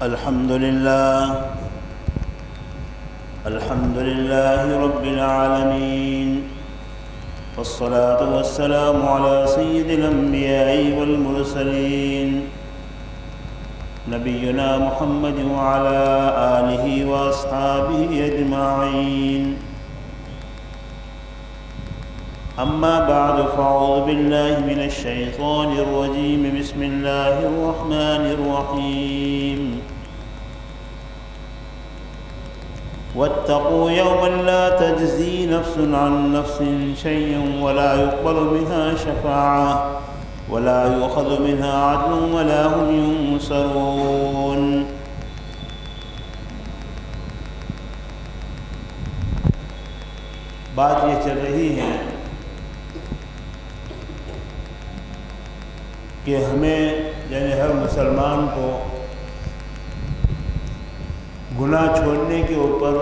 الحمد لله رب العالمين، والصلاة والسلام على سيد الأنبياء والمرسلين نبينا محمد وعلى آله وأصحابه أجمعين. أما بعد، فأعوذ بالله من الشيطان الرجيم. بسم الله الرحمن الرحيم. واتقوا يوما لا تجزي نفس عن نفس شيئا ولا يقبل منها شفاعة ولا يؤخذ منها عدل ولا هم ينصرون. بات یہ چل رہی ہے کہ ہمیں یعنی ہر مسلمان کو گناہ چھوڑنے کے اوپر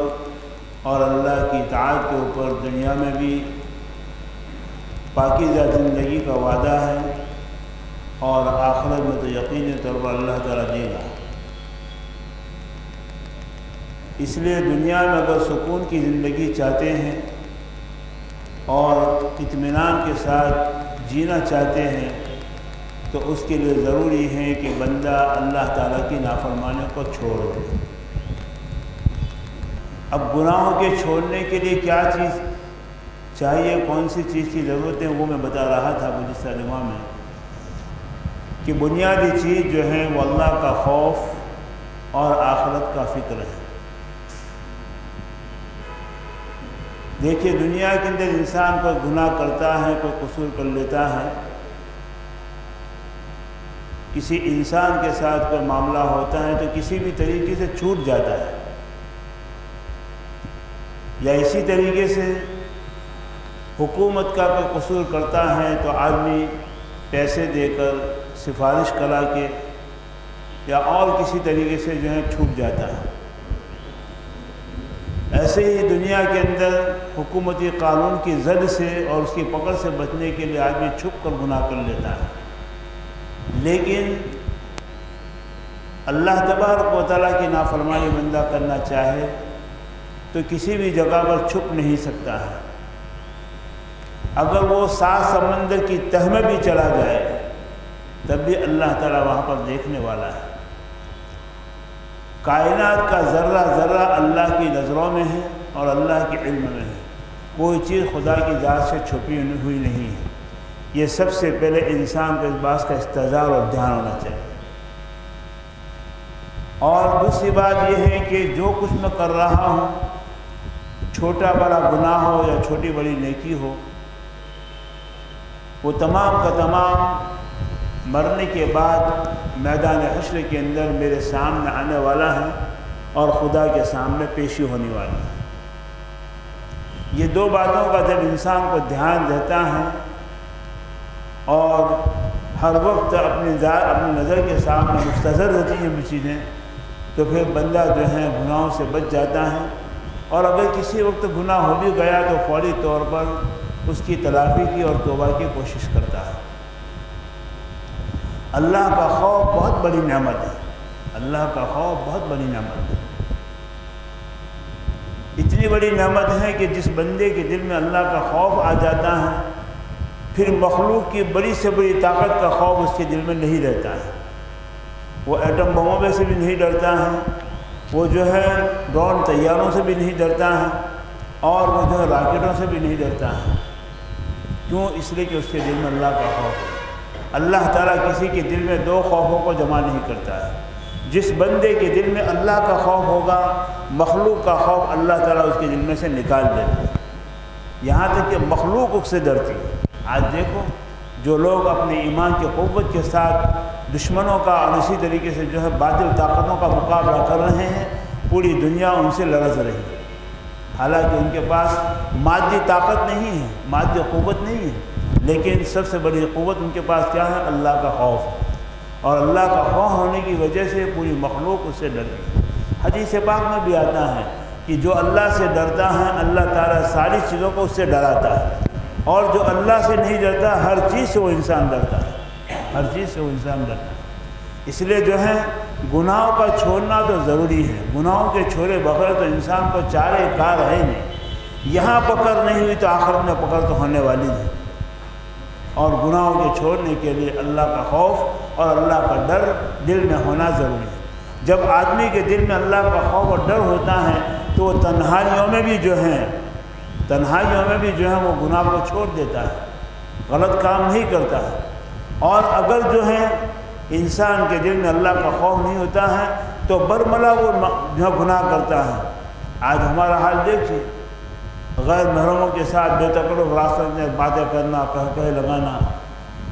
اور اللہ کی اطاعت کے اوپر دنیا میں بھی پاکیزہ زندگی کا وعدہ ہے، اور آخرت میں تو یقینی طور پر اللہ تعالیٰ دے گا. اس لیے دنیا میں اگر سکون کی زندگی چاہتے ہیں اور اطمینان کے ساتھ جینا چاہتے ہیں تو اس کے لیے ضروری ہے کہ بندہ اللہ تعالیٰ کی نافرمانی کو چھوڑ دے. اب گناہوں کے چھوڑنے کے لیے کیا چیز چاہیے، کون سی چیز کی ضرورت ہے، وہ میں بتا رہا تھا گزشتہ جمعہ میں کہ بنیادی چیز جو ہے وہ اللہ کا خوف اور آخرت کا فکر ہے. دیکھیے دنیا کے اندر انسان کوئی گناہ کرتا ہے، کوئی قصور کر لیتا ہے، کسی انسان کے ساتھ کوئی معاملہ ہوتا ہے تو کسی بھی طریقے سے چھوٹ جاتا ہے، یا اسی طریقے سے حکومت کا کوئی قصور کرتا ہے تو آدمی پیسے دے کر، سفارش کرا کے یا اور کسی طریقے سے جو ہے چھوٹ جاتا ہے. ایسے ہی دنیا کے اندر حکومتی قانون کی زد سے اور اس کی پکڑ سے بچنے کے لیے آدمی چھپ کر گناہ کر لیتا ہے، لیکن اللہ تبارک و تعالیٰ کی نافرمانی بندہ کرنا چاہے تو کسی بھی جگہ پر چھپ نہیں سکتا ہے. اگر وہ 7 سمندر کی تہ میں بھی چلا جائے تب بھی اللہ تعالیٰ وہاں پر دیکھنے والا ہے. کائنات کا ذرہ ذرہ اللہ کی نظروں میں ہے اور اللہ کے علم میں ہے. کوئی چیز خدا کی ذات سے چھپی ہوئی نہیں ہے. یہ سب سے پہلے انسان کو اس بات کا استحضار اور دھیان ہونا چاہیے. اور دوسری بات یہ ہے کہ جو کچھ میں کر رہا ہوں، چھوٹا بڑا گناہ ہو یا چھوٹی بڑی نیکی ہو، وہ تمام کا تمام مرنے کے بعد میدان حشر کے اندر میرے سامنے آنے والا ہے اور خدا کے سامنے پیشی ہونے والی ہے. یہ دو باتوں کا جب انسان کو دھیان رہتا ہے اور ہر وقت اپنی نظر کے سامنے مستحضر رہتی ہیں وہ چیزیں، تو پھر بندہ جو ہے گناہوں سے بچ جاتا ہے. اور اگر کسی وقت گناہ ہو بھی گیا تو فوری طور پر اس کی تلافی کی اور توبہ کی کوشش کرتا ہے. اللہ کا خوف بہت بڑی نعمت ہے. اللہ کا خوف بہت بڑی نعمت ہے. اتنی بڑی نعمت ہے کہ جس بندے کے دل میں اللہ کا خوف آ جاتا ہے پھر مخلوق کی بڑی سے بڑی طاقت کا خوف اس کے دل میں نہیں رہتا ہے. وہ ایٹم بموں میں سے بھی نہیں ڈرتا ہے، وہ جو ہے ڈرون طیاروں سے بھی نہیں ڈرتا ہے، اور وہ جو ہے راکٹوں سے بھی نہیں ڈرتا ہے. کیوں؟ اس لیے کہ اس کے دل میں اللہ کا خوف ہے. اللہ تعالیٰ کسی کے دل میں دو خوفوں کو جمع نہیں کرتا ہے. جس بندے کے دل میں اللہ کا خوف ہوگا، مخلوق کا خوف اللہ تعالیٰ اس کے دل میں سے نکال دیتا ہے، یہاں تک کہ مخلوق اس سے ڈرتی ہے. آج دیکھو جو لوگ اپنے ایمان کی قوت کے ساتھ دشمنوں کا اور اسی طریقے سے جو ہے باطل طاقتوں کا مقابلہ کر رہے ہیں، پوری دنیا ان سے لرز رہی ہے. حالانکہ ان کے پاس مادی طاقت نہیں ہے، مادی قوت نہیں ہے، لیکن سب سے بڑی قوت ان کے پاس کیا ہے؟ اللہ کا خوف ہے. اور اللہ کا خوف ہونے کی وجہ سے پوری مخلوق اس سے ڈرتی ہے. حدیث پاک میں بھی آتا ہے کہ جو اللہ سے ڈرتا ہے اللہ تعالیٰ ساری چیزوں کو اس سے ڈراتا ہے، اور جو اللہ سے نہیں ڈرتا ہر چیز سے وہ انسان ڈرتا ہے، ہر چیز سے وہ انسان ڈرتا ہے. اس لیے جو ہے گناہوں کا چھوڑنا تو ضروری ہے، گناہوں کے چھوڑے بغیر تو انسان کو چارے کار ہے نہیں، یہاں پکڑ نہیں ہوئی تو آخرت میں پکڑ تو ہونے والی ہے۔ اور گناہوں کے چھوڑنے کے لیے اللہ کا خوف اور اللہ کا ڈر دل میں ہونا ضروری ہے۔ جب آدمی کے دل میں اللہ کا خوف اور ڈر ہوتا ہے تو وہ تنہائیوں میں بھی جو ہے وہ گناہ کو چھوڑ دیتا ہے، غلط کام نہیں کرتا ہے۔ اور اگر جو ہے انسان کے دل میں اللہ کا خوف نہیں ہوتا ہے تو برملا وہ جو گناہ کرتا ہے۔ آج ہمارا حال دیکھیے، غیر محرموں کے ساتھ بے تکلف راستہ میں باتیں کرنا، کہے لگانا،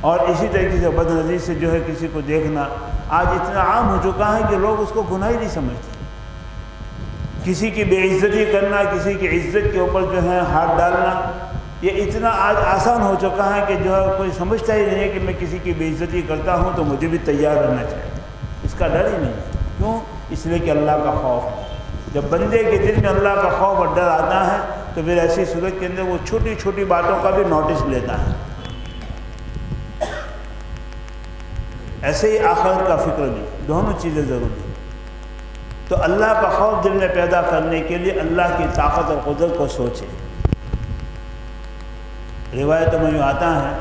اور اسی طریقے سے بد نظری سے جو ہے کسی کو دیکھنا آج اتنا عام ہو چکا ہے کہ لوگ اس کو گناہ ہی نہیں سمجھتے۔ کسی کی بے عزتی کرنا، کسی کی عزت کے اوپر جو ہے ہاتھ ڈالنا، یہ اتنا آج آسان ہو چکا ہے کہ جو ہے کوئی سمجھتا ہی نہیں ہے کہ میں کسی کی بے عزتی کرتا ہوں تو مجھے بھی تیار رہنا چاہیے، اس کا ڈر ہی نہیں ہے۔ کیوں؟ اس لیے کہ اللہ کا خوف ہے۔ جب بندے کے دل میں اللہ کا خوف اور ڈر آتا ہے تو پھر ایسی صورت کے اندر وہ چھوٹی چھوٹی باتوں کا بھی نوٹس لیتا ہے۔ ایسے ہی آخرت کا فکر بھی، دونوں چیزیں ضروری ہیں۔ تو اللہ کا خوف دل میں پیدا کرنے کے لیے اللہ کی طاقت اور قدرت کو سوچے۔ روایتوں میں یوں آتا ہے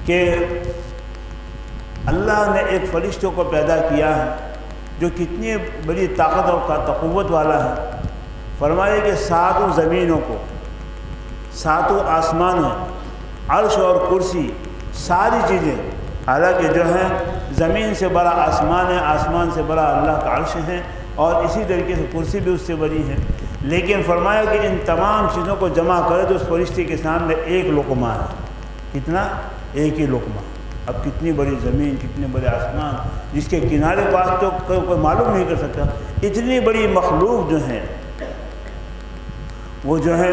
کہ اللہ نے ایک فرشتوں کو پیدا کیا ہے جو کتنی بڑی طاقت اور قوت والا ہے۔ فرمایا کہ 7 زمینوں کو، 7 آسمانوں، عرش اور کرسی، ساری چیزیں، حالانکہ جو ہے زمین سے بڑا آسمان ہے، آسمان سے بڑا اللہ کا عرش ہے، اور اسی طریقے سے کرسی بھی اس سے بڑی ہے، لیکن فرمایا کہ ان تمام چیزوں کو جمع کرے تو اس فرشتے کے سامنے ایک لقمہ ہے۔ کتنا؟ ایک ہی لقمہ۔ اب کتنی بڑی زمین، کتنے بڑے آسمان، جس کے کنارے پاس تو کوئی معلوم نہیں کر سکتا، اتنی بڑی مخلوق جو ہے وہ جو ہے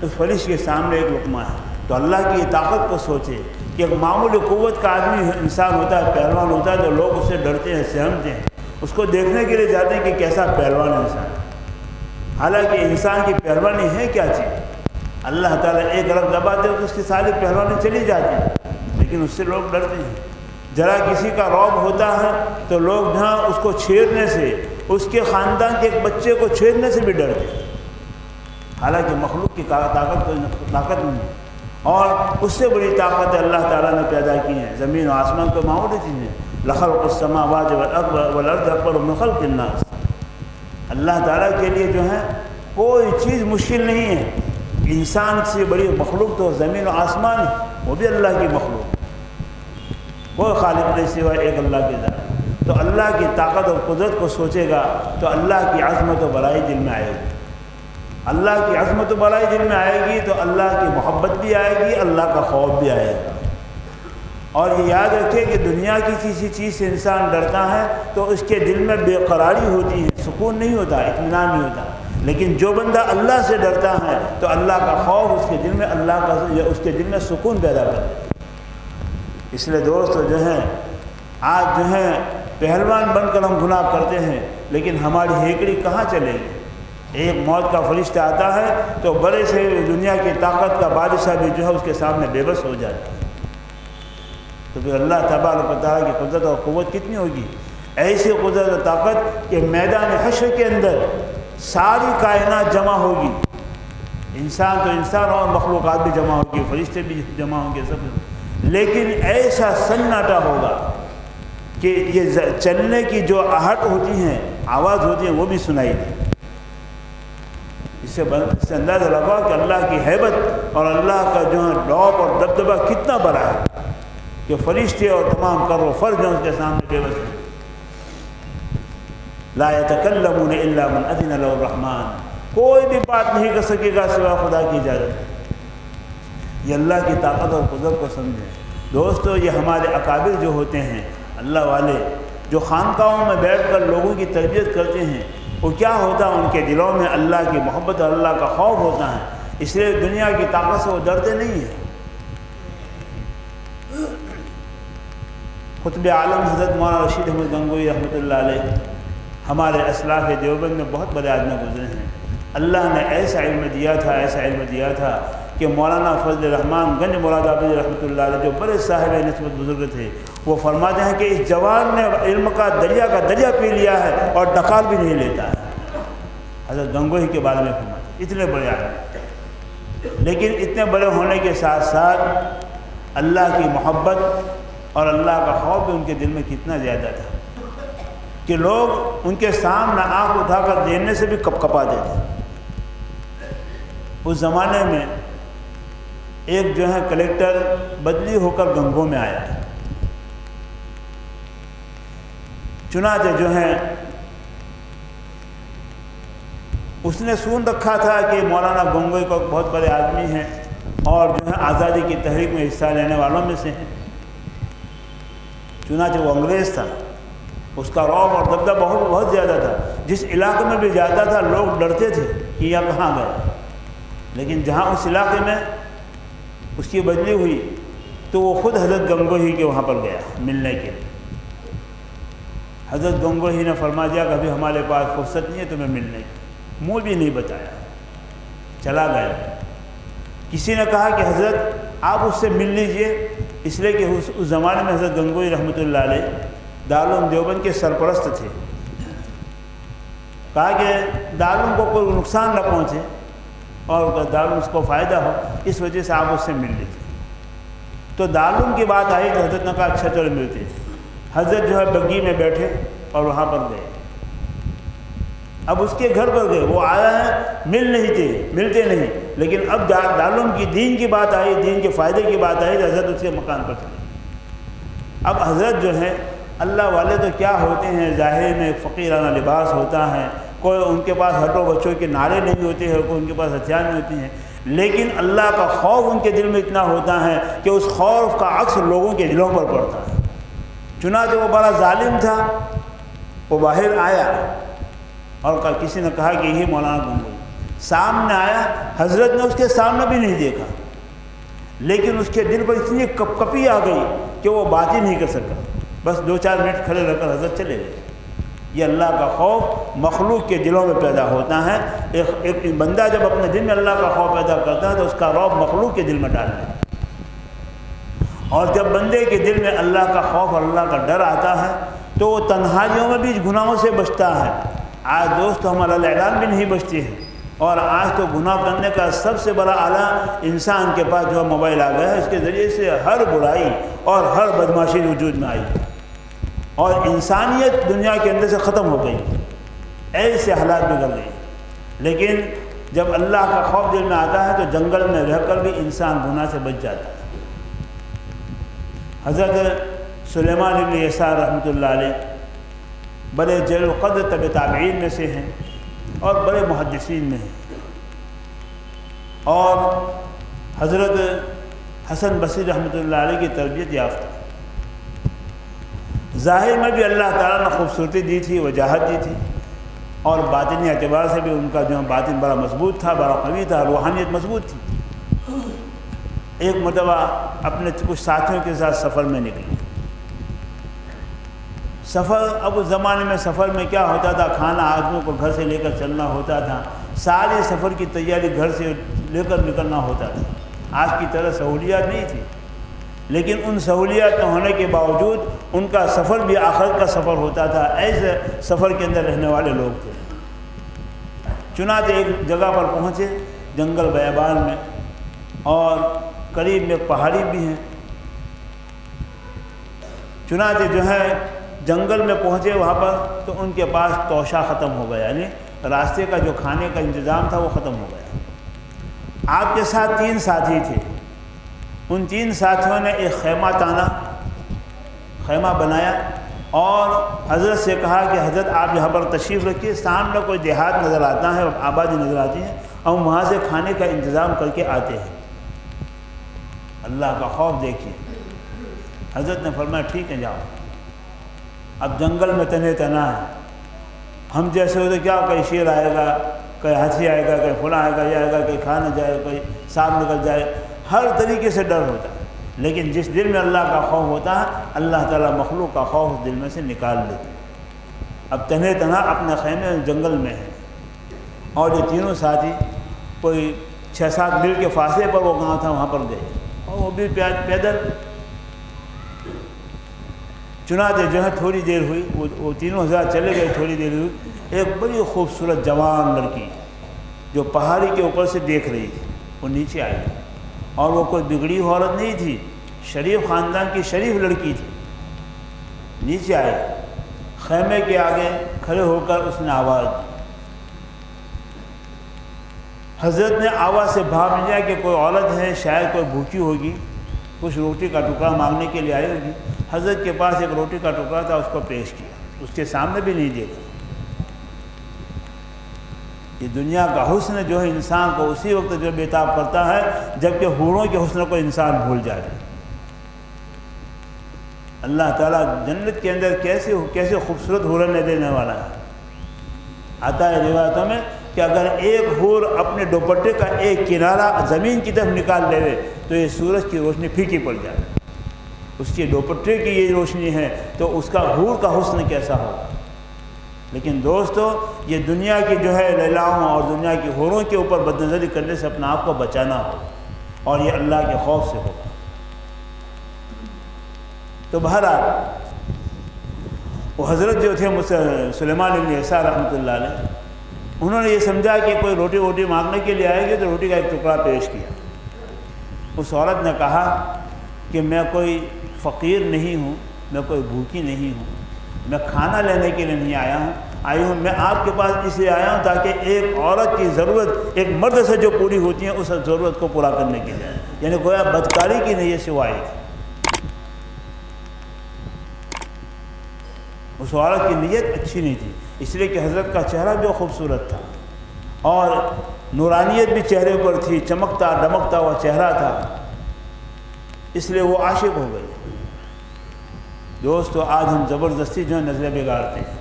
اس فرشتے کے سامنے ایک لقمہ ہے۔ تو اللہ کی طاقت کو سوچے کہ ایک معمولی قوت کا آدمی انسان ہوتا ہے، پہلوان ہوتا ہے، تو لوگ اس سے ڈرتے ہیں، سہمتے ہیں، اس کو دیکھنے کے لیے جاتے ہیں کہ کیسا پہلوان انسان ہے۔ حالانکہ انسان کی پہلوانی ہے کیا چیز؟ اللہ تعالیٰ ایک رگ دباتے ہیں تو اس کی ساری پہلوانی چلی جاتی ہے، لیکن اس سے لوگ ڈرتے ہیں۔ ذرا کسی کا رعب ہوتا ہے تو لوگ جہاں اس کو چھیڑنے سے، اس کے خاندان کے ایک بچے کو چھیڑنے سے بھی ڈرتے ہیں، حالانکہ مخلوق کی طاقت نہیں ہے۔ اور اس سے بڑی طاقت اللہ تعالیٰ نے پیدا کی ہے۔ زمین و آسمان کو معمولی چیزیں، لخلق السماوات والارض اکبر من خلق الناس۔ اللہ تعالیٰ کے لیے جو ہے کوئی چیز مشکل نہیں ہے۔ انسان سے بڑی مخلوق تو زمین و آسمان ہے، وہ بھی اللہ کی مخلوق، کوئی خالق نہیں سوائے ایک اللہ کی ذات۔ تو اللہ کی طاقت اور قدرت کو سوچے گا تو اللہ کی عظمت و بڑائی دل میں آئے گی۔ اللہ کی عظمت و بڑائی دل میں آئے گی تو اللہ کی محبت بھی آئے گی، اللہ کا خوف بھی آئے گا۔ اور یہ یاد رکھے کہ دنیا کی کسی چیز سے انسان ڈرتا ہے تو اس کے دل میں بے قراری ہوتی ہے، سکون نہیں ہوتا، اطمینان نہیں ہوتا، لیکن جو بندہ اللہ سے ڈرتا ہے تو اللہ کا خوف اس کے دل میں اس کے دل میں سکون پیدا کرتا ہے۔ اس لیے دوستو جو ہے آج جو ہے پہلوان بن کر ہم گناہ کرتے ہیں، لیکن ہماری ہیکڑی کہاں چلے گی؟ ایک موت کا فرشتہ آتا ہے تو بڑے سے دنیا کی طاقت کا بادشاہ بھی جو ہے اس کے سامنے بے بس ہو جاتا ہے۔ تو پھر اللہ تبارک و تعالیٰ کی قدرت اور قوت کتنی ہوگی؟ ایسی قدرت اور طاقت کہ میدان حشر کے اندر ساری کائنات جمع ہوگی، انسان تو انسان اور مخلوقات بھی جمع ہوگی، فرشتے بھی جمع ہوں گے سب، لیکن ایسا سناٹا ہوگا کہ یہ چلنے کی جو آہٹ ہوتی ہیں، آواز ہوتی ہے، وہ بھی سنائی دے۔ اس سے اندازہ لگا کہ اللہ کی ہیبت اور اللہ کا جو ہے ڈوب اور دبدبہ کتنا بڑا ہے کہ فرشتے اور تمام کر و فر جو اس کے سامنے بے بس ہیں۔ لا يتکلمون الا من اذن له الرحمن، کوئی بھی بات نہیں کر سکے گا سوا خدا کی اجازت۔ یہ اللہ کی طاقت اور قدرت کو سمجھیں دوستو۔ یہ ہمارے اکابر جو ہوتے ہیں، اللہ والے جو خانقاہوں میں بیٹھ کر لوگوں کی تربیت کرتے ہیں، وہ کیا ہوتا ہے؟ ان کے دلوں میں اللہ کی محبت اور اللہ کا خوف ہوتا ہے، اس لیے دنیا کی طاقت سے وہ ڈرتے نہیں ہیں۔ قطب عالم حضرت مولانا رشید احمد گنگوئی رحمۃ اللہ علیہ ہمارے اسلاف دیوبند میں بہت بڑے آدمی گزرے ہیں۔ اللہ نے ایسا علم دیا تھا، ایسا علم دیا تھا کہ مولانا فضل الرحمان گنج مراد آبادی رحمۃ اللہ علیہ جو بڑے صاحب نسبت بزرگ تھے، وہ فرماتے ہیں کہ اس جوان نے علم کا دریا پی لیا ہے اور ڈکال بھی نہیں لیتا ہے۔ حضرت گنگوہی کے بارے میں فرماتے ہیں اتنے بڑے آدمی، لیکن اتنے بڑے ہونے کے ساتھ ساتھ اللہ کی محبت اور اللہ کا خوف بھی ان کے دل میں کتنا زیادہ تھا کہ لوگ ان کے سامنے آنکھ اٹھا کر دینے سے بھی کپا دیتے۔ اس زمانے میں ایک جو ہے کلیکٹر بدلی ہو کر گنگو میں آیا، چنانچہ جو ہے اس نے سن رکھا تھا کہ مولانا گنگوئی کو بہت بڑے آدمی ہیں اور جو ہے آزادی کی تحریک میں حصہ لینے والوں میں سے ہیں۔ چنانچہ وہ انگریز تھا، اس کا رعب اور دبدبہ بہت زیادہ تھا، جس علاقے میں بھی جاتا تھا لوگ ڈرتے تھے کہ یہ کہاں گئے۔ لیکن جہاں اس علاقے میں اس کی بدلی ہوئی تو وہ خود حضرت گنگوہی کے وہاں پر گیا ملنے کے لیے۔ حضرت گنگوہی نے فرما دیا کہ ابھی ہمارے پاس فرصت نہیں ہے تمہیں ملنے کی، منہ بھی نہیں بتایا، چلا گیا۔ کسی نے کہا کہ حضرت آپ اس سے مل لیجئے، اس لیے کہ اس زمانے میں حضرت گنگوہی رحمۃ اللہ علیہ دارالعلوم دیوبند کے سرپرست تھے۔ کہا کہ دارالعلوم کو کوئی نقصان نہ پہنچے اور دارالعلوم اس کو فائدہ ہو، اس وجہ سے آپ اس سے مل لیجیے۔ تو دارالعلوم کی بات آئی تو حضرت نے کہا اچھا چلو ملتے ہیں۔ حضرت جو ہے بگی میں بیٹھے اور وہاں پر گئے، اب اس کے گھر پر گئے، وہ آیا ہے ملتے نہیں، لیکن اب دارالعلوم کی دین کی بات آئی، دین کے فائدے کی بات آئی تو حضرت اس کے مکان پر چلے۔ اب حضرت جو ہے اللہ والے تو کیا ہوتے ہیں، ظاہر میں فقیرانہ لباس ہوتا ہے، کوئی ان کے پاس ہٹو بچوں کے نعرے نہیں ہوتے ہیں، کوئی ان کے پاس ہتھیار نہیں ہوتے ہیں، لیکن اللہ کا خوف ان کے دل میں اتنا ہوتا ہے کہ اس خوف کا عکس لوگوں کے دلوں پر پڑتا ہے۔ چنانچہ وہ بڑا ظالم تھا، وہ باہر آیا اور کسی نے کہا کہ یہی مولانا گنگوہی سامنے آیا۔ حضرت نے اس کے سامنے بھی نہیں دیکھا، لیکن اس کے دل پر اتنی کپی آ گئی کہ وہ بات ہی نہیں کر سکا، بس 2-4 منٹ کھڑے رہ کر حضرت چلے گئے۔ یہ اللہ کا خوف مخلوق کے دلوں میں پیدا ہوتا ہے۔ ایک بندہ جب اپنے دل میں اللہ کا خوف پیدا کرتا ہے تو اس کا رعب مخلوق کے دل میں ڈال دیتا ہے، اور جب بندے کے دل میں اللہ کا خوف اور اللہ کا ڈر آتا ہے تو وہ تنہائیوں میں بھی گناہوں سے بچتا ہے۔ آج دوست ہمارا اعلان بھی نہیں بچتے ہیں، اور آج تو گناہ کرنے کا سب سے بڑا آلہ انسان کے پاس جو موبائل آ گیا ہے، اس کے ذریعے سے ہر برائی اور ہر بدماشی وجود میں آئی ہے، اور انسانیت دنیا کے اندر سے ختم ہو گئی، ایسے حالات بگڑ گئے۔ لیکن جب اللہ کا خوف دل میں آتا ہے تو جنگل میں رہ کر بھی انسان گناہ سے بچ جاتا ہے۔ حضرت سلیمان بن یسار رحمۃ اللہ علیہ بڑے جلیل القدر تبع تابعین میں سے ہیں اور بڑے محدثین میں ہیں، اور حضرت حسن بصری رحمۃ اللہ علیہ کی تربیت یافتہ، ظاہر میں بھی اللہ تعالیٰ نے خوبصورتی دی تھی، وجاہت دی تھی، اور باطنی اعتبار سے بھی ان کا جو باطن بڑا مضبوط تھا، بڑا قوی تھا، روحانیت مضبوط تھی۔ ایک مرتبہ اپنے کچھ ساتھیوں کے ساتھ سفر میں نکلے۔ سفر، اب اس زمانے میں سفر میں کیا ہوتا تھا، کھانا آدمیوں کو گھر سے لے کر چلنا ہوتا تھا، سارے سفر کی تیاری گھر سے لے کر نکلنا ہوتا تھا۔ آج کی طرح سہولیات نہیں تھی، لیکن ان سہولیات نہ ہونے کے باوجود ان کا سفر بھی آخرت کا سفر ہوتا تھا۔ ایسے سفر کے اندر رہنے والے لوگ تھے۔ چنانچہ ایک جگہ پر پہنچے جنگل بیابان میں، اور قریب میں پہاڑی بھی ہیں۔ چنانچہ جو ہے جنگل میں پہنچے وہاں پر تو ان کے پاس توشہ ختم ہو گیا، یعنی راستے کا جو کھانے کا انتظام تھا وہ ختم ہو گیا۔ آپ کے ساتھ 3 ساتھی تھے، ان 3 ساتھیوں نے ایک خیمہ بنایا اور حضرت سے کہا کہ حضرت آپ یہاں پر تشریف رکھیے، سامنے کوئی دیہات نظر آتا ہے، آبادی نظر آتی ہے، ہم وہاں سے کھانے کا انتظام کر کے آتے ہیں۔ اللہ کا خوف دیکھیے۔ حضرت نے فرمایا ٹھیک ہے جاؤ۔ اب جنگل میں تنہا ہے، ہم جیسے ہوتے کیا، کوئی شیر آئے گا، کوئی ہاتھی آئے گا، کوئی فلاں آئے گا، یہ آئے گا، کوئی کھا نہ جائے، کوئی سانپ نکل جائے، ہر طریقے سے ڈر ہوتا ہے۔ لیکن جس دل میں اللہ کا خوف ہوتا ہے، اللہ تعالیٰ مخلوق کا خوف اس دل میں سے نکال دیتے ہیں۔ اب تنہا اپنے خیمے جنگل میں ہیں، اور یہ تینوں ساتھی کوئی 6-7 میل کے فاصلے پر وہ گاؤں تھا، وہاں پر گئے، اور وہ بھی پیدل۔ چنانچہ جو ہے تھوڑی دیر ہوئی، وہ تینوں حضرات چلے گئے، تھوڑی دیر ہوئی، ایک بڑی خوبصورت جوان لڑکی جو پہاڑی کے اوپر سے دیکھ رہی تھی وہ نیچے آئی، اور وہ کوئی بگڑی عورت نہیں تھی، شریف خاندان کی شریف لڑکی تھی۔ نیچے آئی، خیمے کے آگے کھڑے ہو کر اس نے آواز دی۔ حضرت نے آواز سے بھاپ لیا کہ کوئی عورت ہے، شاید کوئی بھوکی ہوگی، کچھ روٹی کا ٹکڑا مانگنے کے لیے آئی ہوگی۔ حضرت کے پاس ایک روٹی کا ٹکڑا تھا، اس کو پیش کیا، اس کے سامنے بھی نہیں دیکھا۔ یہ دنیا کا حسن جو ہے انسان کو اسی وقت جو بےتاب کرتا ہے جبکہ حوروں کے حسن کو انسان بھول جائے۔ اللہ تعالیٰ جنت کے اندر کیسے خوبصورت حوریں دینے والا ہے۔ آتا ہے روایتوں میں کہ اگر ایک حور اپنے دوپٹے کا ایک کنارہ زمین کی طرف نکال لے تو یہ سورج کی روشنی پھیکی پڑ جائے، اس کے دوپٹے کی یہ روشنی ہے تو اس کا حور کا حسن کیسا ہوگا۔ لیکن دوستو، یہ دنیا کی جو ہے لیلاؤں اور دنیا کی حوروں کے اوپر بد نظری کرنے سے اپنا آپ کو بچانا ہو، اور یہ اللہ کے خوف سے ہوگا۔ تو بہرحال وہ حضرت جو تھے سلیمان بن یسار رحمۃ اللہ علیہ، انہوں نے یہ سمجھا کہ کوئی روٹی مانگنے کے لیے آئے گی تو روٹی کا ایک ٹکڑا پیش کیا۔ اس عورت نے کہا کہ میں کوئی فقیر نہیں ہوں، میں کوئی بھوکی نہیں ہوں، میں کھانا لینے کے لیے نہیں آئی ہوں، میں آپ کے پاس اس لیے آیا ہوں تاکہ ایک عورت کی ضرورت ایک مرد سے جو پوری ہوتی ہے اس ضرورت کو پورا کرنے کے لیے، یعنی گویا بدکاری کی نیت سے وہ آئی تھی۔ اس عورت کی نیت اچھی نہیں تھی، اس لیے کہ حضرت کا چہرہ جو خوبصورت تھا اور نورانیت بھی چہرے پر تھی، چمکتا دمکتا ہوا چہرہ تھا، اس لیے وہ عاشق ہو گئی۔ دوستو، آج ہم زبردستی جو ہے نظریں بگاڑتے ہیں،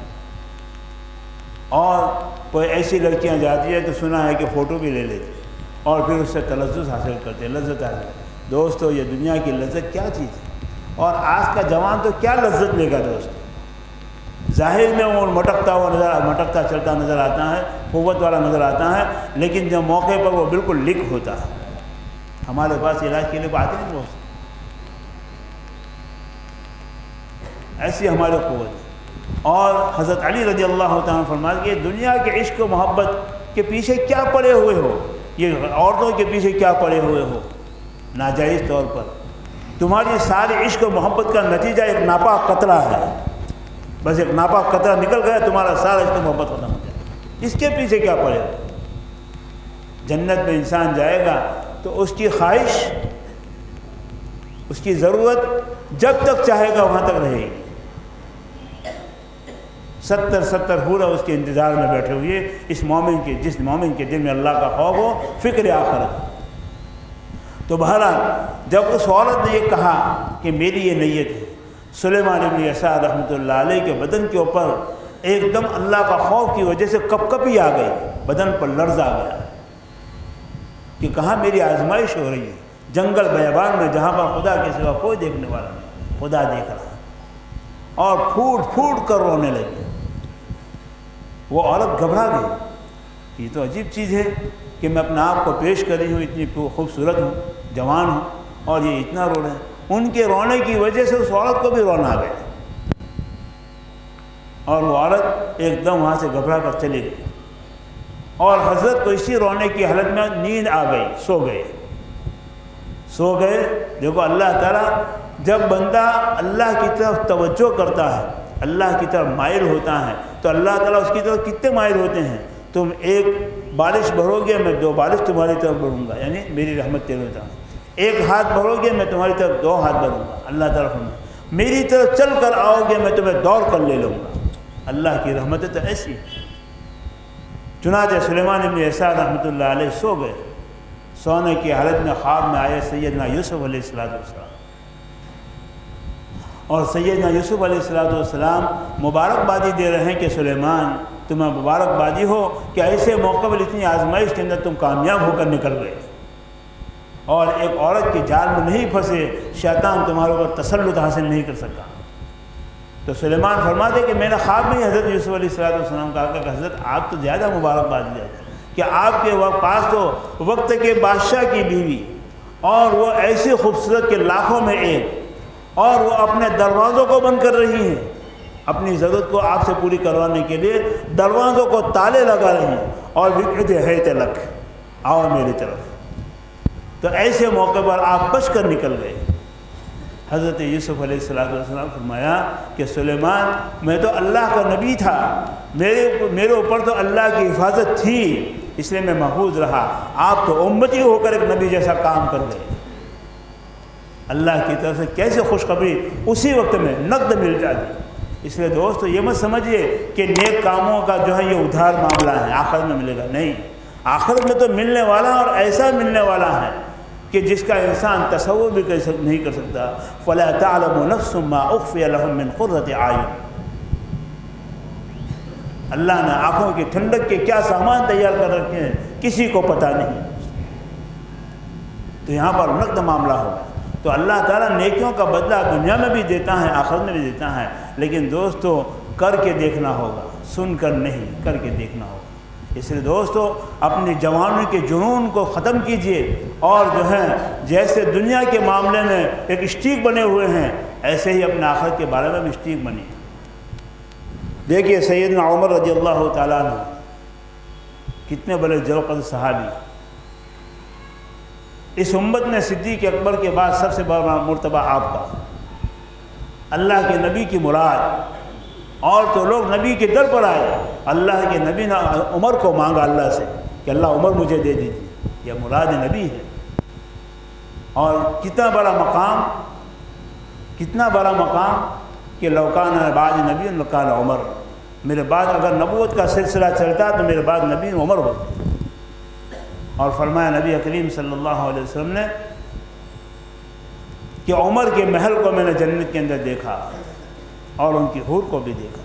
اور کوئی ایسی لڑکیاں جاتی ہے تو سنا ہے کہ فوٹو بھی لے لیتے اور پھر اس سے تلذذ حاصل کرتے، لذت حاصل کرتے۔ دوستو، یہ دنیا کی لذت کیا چیز ہے، اور آج کا جوان تو کیا لذت لے گا دوستو۔ ظاہر میں وہ مٹکتا چلتا نظر آتا ہے، قوت والا نظر آتا ہے، لیکن جب موقع پر وہ بالکل لک ہوتا ہے۔ ہمارے پاس علاج کے لیے آتے ہیں دوست، ایسی ہماری قوت ہے۔ اور حضرت علی رضی اللہ تعالیٰ فرماتے کہ دنیا کے عشق و محبت کے پیچھے کیا پڑے ہوئے ہو، یہ عورتوں کے پیچھے کیا پڑے ہوئے ہو ناجائز طور پر، تمہاری ساری عشق و محبت کا نتیجہ ایک ناپاک قطرہ ہے، بس ایک ناپاک قطرہ نکل گیا تمہارا سارا عشق و محبت ختم ہو جائے، اس کے پیچھے کیا پڑے ہو۔ جنت میں انسان جائے گا تو اس کی خواہش، اس کی ضرورت جب تک چاہے گا وہاں تک رہے گی۔ 70 حوریں اس کے انتظار میں بیٹھے ہوئے، اس مومن کے، جس مومن کے دل میں اللہ کا خوف ہو، فکر آخرت۔ تو بہرحال جب اس عورت نے یہ کہا کہ میری یہ نیت ہے، سلیمان بن یسار رحمۃ اللہ علیہ کے بدن کے اوپر ایک دم اللہ کا خوف کی وجہ سے کپکپی آ گئی، بدن پر لرز آ گیا کہ کہاں میری آزمائش ہو رہی ہے، جنگل بیابان میں جہاں پر خدا کے سوا کوئی دیکھنے والا نہیں، خدا دیکھ رہا، اور پھوٹ پھوٹ کر رونے لگی۔ وہ عورت گھبرا گئی، یہ تو عجیب چیز ہے کہ میں اپنا آپ کو پیش کر رہی ہوں، اتنی خوبصورت ہوں، جوان ہوں، اور یہ اتنا رو رہے ہیں۔ ان کے رونے کی وجہ سے اس عورت کو بھی رونا آ گیا، اور وہ عورت ایک دم وہاں سے گھبرا کر چلی گئی، اور حضرت کو اسی رونے کی حالت میں نیند آ گئی، سو گئے۔ دیکھو اللہ تعالیٰ جب بندہ اللہ کی طرف توجہ کرتا ہے، اللہ کی طرف مائل ہوتا ہے، تو اللہ تعالیٰ اس کی طرف کتنے مائل ہوتے ہیں۔ تم ایک بارش بھرو گے، میں 2 بارش تمہاری طرف بھروں گا، یعنی میری رحمت تیرے طرف۔ ایک ہاتھ بھرو گے، میں تمہاری طرف 2 ہاتھ بھروں گا، اللہ تعالیٰ فرماتا میری طرف چل کر آؤ گے، میں تمہیں دوڑ کر لے لوں گا۔ اللہ کی رحمتیں تو ایسی۔ چنانچہ سلیمان بن یسار رحمۃ اللہ علیہ سو گئے، سونے کی حالت میں خواب میں آئے سیدنا یوسف علیہ السلام، اور سیدنا یوسف علیہ السلام مبارکبادی دے رہے ہیں کہ سلیمان تمہیں مبارکبادی ہو کہ ایسے موقع پر اتنی آزمائش کے اندر تم کامیاب ہو کر نکل گئے، اور ایک عورت کی جال میں نہیں پھنسے، شیطان تمہارے اوپر تسلط حاصل نہیں کر سکا۔ تو سلیمان فرماتے کہ میں نے خواب میں حضرت یوسف علیہ السلام کہا کہ حضرت آپ تو زیادہ مبارکباد دیا کہ آپ کے پاس تو وقت کے بادشاہ کی بیوی، اور وہ ایسی خوبصورت کہ لاکھوں میں ایک، اور وہ اپنے دروازوں کو بند کر رہی ہیں، اپنی ضرورت کو آپ سے پوری کروانے کے لیے دروازوں کو تالے لگا رہی ہیں، اور بھی کہتے ہے تلک، آؤ میری طرف۔ تو ایسے موقع پر آپ بچ کر نکل گئے۔ حضرت یوسف علیہ السلام فرمایا کہ سلیمان، میں تو اللہ کا نبی تھا، میرے اوپر تو اللہ کی حفاظت تھی، اس لیے میں محفوظ رہا۔ آپ تو امتی ہو کر ایک نبی جیسا کام کر گئے۔ اللہ کی طرف سے کیسے خوشخبری اسی وقت میں نقد مل جاتی۔ اس لیے دوستو یہ مت سمجھیے کہ نیک کاموں کا جو ہے یہ ادھار معاملہ ہے، آخرت میں ملے گا، نہیں، آخرت میں تو ملنے والا اور ایسا ملنے والا ہے کہ جس کا انسان تصور بھی نہیں کر سکتا۔ فَلَا تَعْلَمُ نَفْسٌ مَّا أُخْفِيَ لَهُم مِّن قُرَّةِ أَعْيُنٍ۔ اللہ نے آنکھوں کی ٹھنڈک کے کیا سامان تیار کر رکھے ہیں کسی کو پتہ نہیں۔ تو یہاں پر نقد معاملہ ہوگا۔ تو اللہ تعالیٰ نیکیوں کا بدلہ دنیا میں بھی دیتا ہے، آخرت میں بھی دیتا ہے، لیکن دوستو کر کے دیکھنا ہوگا، سن کر نہیں، کر کے دیکھنا ہوگا۔ اس لیے دوستو اپنی جوانی کے جنون کو ختم کیجئے، اور جو ہے جیسے دنیا کے معاملے میں ایک اسٹیک بنے ہوئے ہیں، ایسے ہی اپنے آخرت کے بارے میں بھی اسٹیک بنی۔ دیکھیے سیدنا عمر رضی اللہ تعالیٰ عنہ کتنے بڑے جلوقد صحابی، اس امت میں صدیق اکبر کے بعد سب سے بڑا مرتبہ آپ کا، اللہ کے نبی کی مراد، اور تو لوگ نبی کے در پر آئے، اللہ کے نبی نے عمر کو مانگا اللہ سے کہ اللہ عمر مجھے دے دیجیے، یہ مراد نبی ہے۔ اور کتنا بڑا مقام کہ لو کان بعد نبی لکان عمر، میرے بعد اگر نبوت کا سلسلہ چلتا تو میرے بعد نبی عمر ہوتا۔ اور فرمایا نبی کریم صلی اللہ علیہ وسلم نے کہ عمر کے محل کو میں نے جنت کے اندر دیکھا، اور ان کی حور کو بھی دیکھا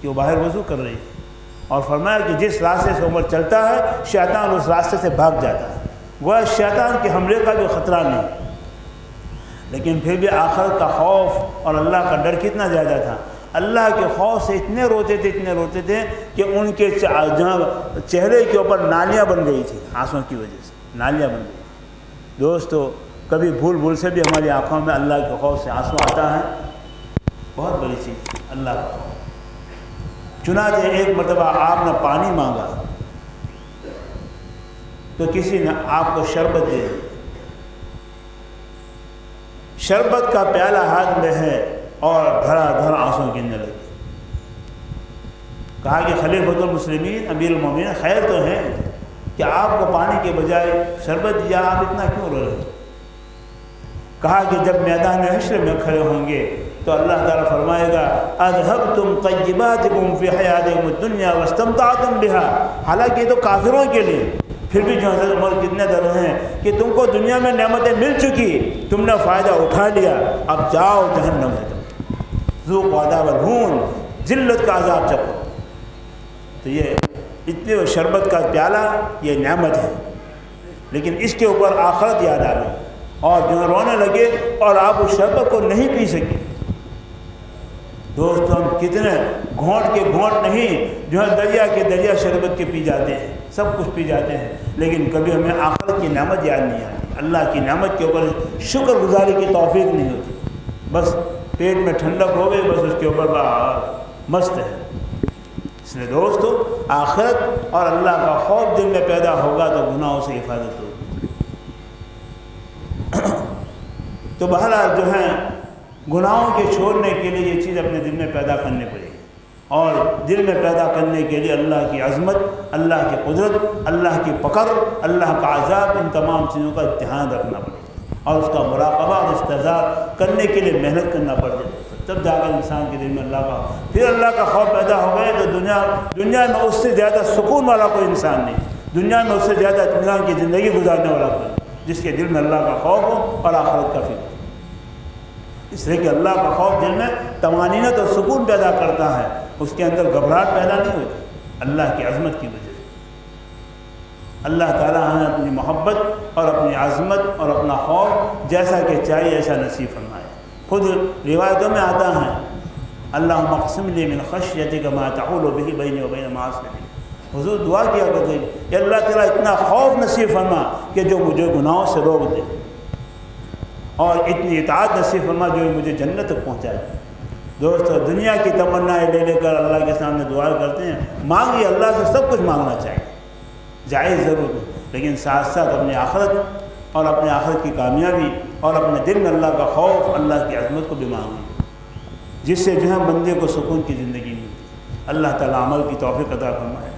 کہ وہ باہر وضو کر رہی تھی، اور فرمایا کہ جس راستے سے عمر چلتا ہے شیطان اس راستے سے بھاگ جاتا ہے، گویا شیطان کے حملے کا بھی خطرہ نہیں، لیکن پھر بھی آخرت کا خوف اور اللہ کا ڈر کتنا زیادہ تھا۔ اللہ کے خوف سے اتنے روتے تھے کہ ان کے چہرے کے اوپر نالیاں بن گئی تھی، آنسوں کی وجہ سے نالیاں بن گئی۔ دوستو کبھی بھول سے بھی ہماری آنکھوں میں اللہ کے خوف سے آنسو آتا ہے، بہت بڑی چیز اللہ کا خوف۔ چنانچہ ایک مرتبہ آپ نے پانی مانگا تو کسی نے آپ کو شربت دے دی، شربت کا پیالہ ہاتھ میں ہے اور دھڑا دھڑ آنسو گرنے لگے۔ کہا کہ خلیفۃ المسلمین امیر المومنین خیر تو ہے کہ آپ کو پانی کے بجائے شربت دیا، آپ اتنا کیوں رو رہے؟ کہا کہ جب میدان حشر میں کھڑے ہوں گے تو اللہ تعالیٰ فرمائے گا اذهبتم طیباتکم فی حیاتکم الدنیا واستمتعتم بها، حالانکہ یہ تو کافروں کے لیے، پھر بھی جو حضرت عمر کتنے در ہیں کہ تم کو دنیا میں نعمتیں مل چکی، تم نے فائدہ اٹھا لیا، اب جاؤ جہنم ہے، ذوقوا عذاب الہون، ذلت کا عذاب چکھو۔ تو یہ اتنے شربت کا پیالہ یہ نعمت ہے، لیکن اس کے اوپر آخرت یاد آ گئی اور جو رونے لگے اور آپ اس شربت کو نہیں پی سکے۔ دوستو ہم کتنے گھونٹ کے گھونٹ نہیں جو ہے دریا کے دریا شربت کے پی جاتے ہیں، سب کچھ پی جاتے ہیں، لیکن کبھی ہمیں آخرت کی نعمت یاد نہیں آتی، اللہ کی نعمت کے اوپر شکر گزاری کی توفیق نہیں ہوتی، بس پیٹ میں ٹھنڈک ہو گئی، بس اس کے اوپر مست ہے۔ اس لیے دوستو آخرت اور اللہ کا خوف دل میں پیدا ہوگا تو گناہوں سے حفاظت ہوگی۔ تو بہرحال جو ہے گناہوں کے چھوڑنے کے لیے یہ چیز اپنے دل میں پیدا کرنے پڑے گی، اور دل میں پیدا کرنے کے لیے اللہ کی عظمت، اللہ کی قدرت، اللہ کی پکڑ، اللہ کا عذاب، ان تمام چیزوں کا دھیان رکھنا پڑے گا، اور اس کا مراقبہ اور استحضار کرنے کے لیے محنت کرنا پڑے گا، تب جا کر انسان کے دل میں اللہ کا پھر اللہ کا خوف پیدا ہو گئے تو دنیا میں اس سے زیادہ سکون والا کوئی انسان نہیں، دنیا میں اس سے زیادہ اطمینان کی زندگی گزارنے والا کوئی، جس کے دل میں اللہ کا خوف ہو اور آخرت کا فکر۔ اس لیے کہ اللہ کا خوف دل میں طمانینت اور سکون پیدا کرتا ہے، اس کے اندر گھبراہٹ پیدا نہیں ہوتی، اللہ کی عظمت کی وجہ سے۔ اللہ تعالیٰ ہمیں اپنی محبت اور اپنی عظمت اور اپنا خوف جیسا کہ چاہیے ایسا نصیب فرمائے۔ خود روایتوں میں آتا ہے اللہم اقسم لی من خشیتک ما تحول بہ بینی و بین معاصیتک، حضور دعا کیا کرتے ہیں کہ اللہ تعالیٰ اتنا خوف نصیب فرما کہ جو مجھے گناہوں سے روک دے۔ اور اتنی اطاعت نصیب فرما جو مجھے جنت تک پہنچائے۔ دوستو دنیا کی تمنائیں لے لے کر اللہ کے سامنے دعا کرتے ہیں، مانگیے، اللہ سے سب کچھ مانگنا چاہیے، جائز ضرور ہے، لیکن ساتھ ساتھ اپنی آخرت اور اپنے آخرت کی کامیابی اور اپنے دل میں اللہ کا خوف، اللہ کی عظمت کو بھی مانگیے، جس سے جو ہے بندے کو سکون کی زندگی ملتی ہے۔ اللہ تعالیٰ عمل کی توفیق عطا فرمائے۔